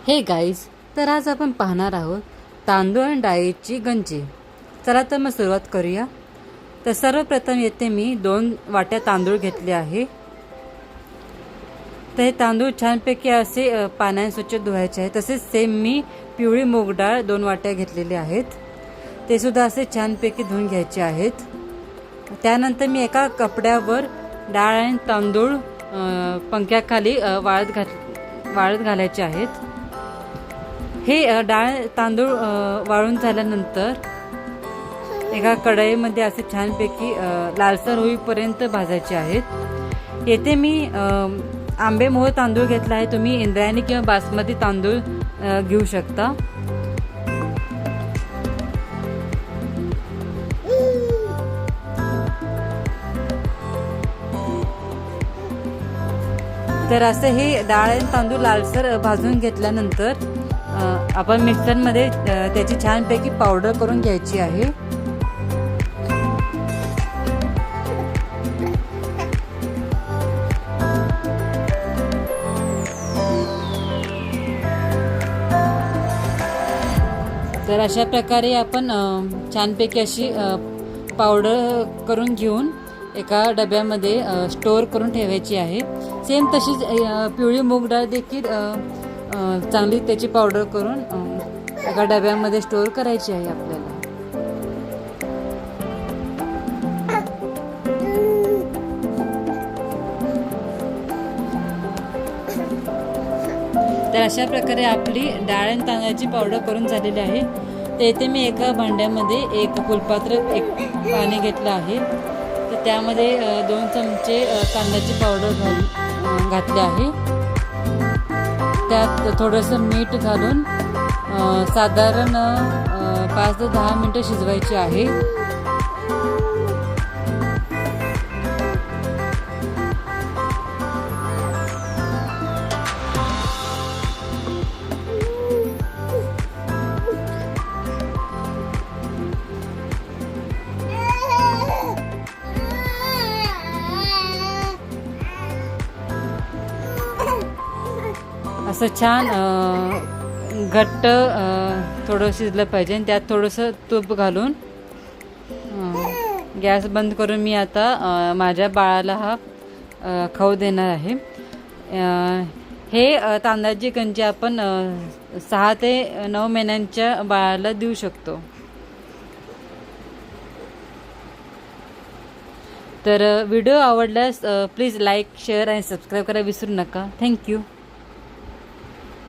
हे गाईज, तर आज आपण पाहणार आहोत तांदूळ आणि डाळीची गंजी। चला तर मग सुरुवात करूया। तर सर्वप्रथम येथे मी 2 वाट्या तांदूळ घेतले आहे। तर हे तांदूळ छानपैकी असे पाण्याने स्वच्छ धुवायचे आहे। तसेच सेम मी पिवळी मूग डाळ 2 वाट्या घेतलेले आहेत, ते सुद्धा असे छानपैकी धुवून घ्यायचे आहेत। त्यानंतर मी एका कपड्यावर डाळ आणि तांदूळ पंख्याखाली वाळत घालायचे आहेत। हे डाळ तांदूळ वाळून झाल्यानंतर एका कढईमध्ये असे छानपैकी लालसर होईपर्यंत भाजायचे आहेत। येथे मी आंबेमोहर तांदूळ घेतला आहे, तुम्ही इंद्रायणी किंवा बासमती तांदूळ घेऊ शकता। तर असे हे डाळ आणि तांदूळ लालसर भाजून घेतल्यानंतर आपण मिक्सरमध्ये त्याची छानपैकी पावडर करून घ्यायची आहे। तर अशा प्रकारे आपण छानपैकी अशी पावडर करून घेऊन एका डब्यामध्ये स्टोअर करून ठेवायची आहे। सेम तशीच पिवळी मूग डाळ देखील चांगली त्याची पावडर करून एका डब्यामध्ये स्टोअर करायची आहे आपल्याला। तर अशा प्रकारे आपली डाळ आणि तांदळाची पावडर करून झालेली आहे। तर इथे मी एका भांड्यामध्ये एक फुलपात्र पाणी घेतलं आहे। तर त्यामध्ये 2 चमचे कांद्याची पावडर घातली आहे। त्यात थोडंसं मीठ घालून साधारण 5 ते 10 मिनिटं शिजवायची आहे। असं छान घट्ट थोडं शिजलं पाहिजे आणि त्यात थोडंसं तूप घालून गॅस बंद करून मी आता माझ्या बाळाला हा खाऊ देणार आहे। हे तांदळाची गंजी आपण 6 ते 9 महिन्यांच्या बाळाला देऊ शकतो। तर व्हिडिओ आवडल्यास प्लीज लाईक, शेअर आणि सबस्क्राईब करायला विसरू नका। थँक्यू।